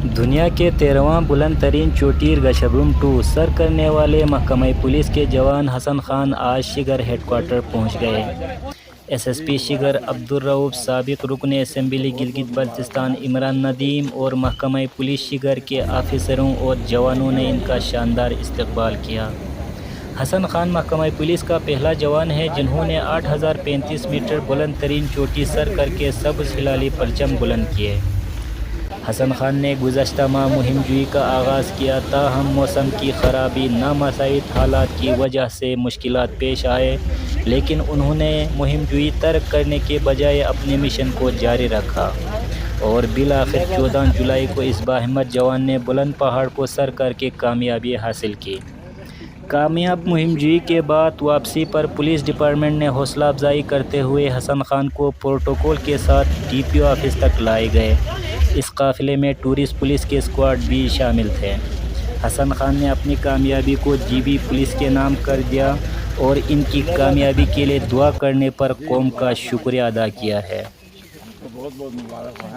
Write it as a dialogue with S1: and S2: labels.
S1: دنیا کے 13واں بلند ترین چوٹی گشبرم 2 سر کرنے والے محکمہ پولیس کے جوان حسن خان آج شگر ہیڈ کوارٹر پہنچ گئے۔ S S P sugar Abdul Rauf, سابق رکن اسمبلی گلگت بلتستان عمران ندیم اور محکمہ پولیس شگر کے آفیسروں اور جوانوں نے ان کا شاندار استقبال کیا۔ حسن خان محکمہ پولیس کا پہلا جوان ہے جنہوں نے 8035 میٹر بلند ترین چوٹی سر کر کے سبز ہلالی پرچم بلند کیے۔ حسن خان نے گزشتہ ماہ مہم جوئی کا آغاز کیا، تاہم موسم کی خرابی، نامساعد حالات کی وجہ سے مشکلات پیش آئے، لیکن انہوں نے مہم جوئی ترک کرنے کے بجائے اپنے مشن کو جاری رکھا اور بالآخر 14 جولائی کو اس باہمت جوان نے بلند پہاڑ کو سر کر کے کامیابی حاصل کی۔ کامیاب مہم جوئی کے بعد واپسی پر پولیس ڈپارٹمنٹ نے حوصلہ افزائی کرتے ہوئے حسن خان کو پروٹوکول کے ساتھ ڈی پی او آفس تک لائے گئے۔ اس قافلے میں ٹورسٹ پولیس کے اسکواڈ بھی شامل تھے۔ حسن خان نے اپنی کامیابی کو جی بی پولیس کے نام کر دیا اور ان کی کامیابی کے لیے دعا کرنے پر قوم کا شکریہ ادا کیا ہے۔
S2: بہت بہت مبارک ہو۔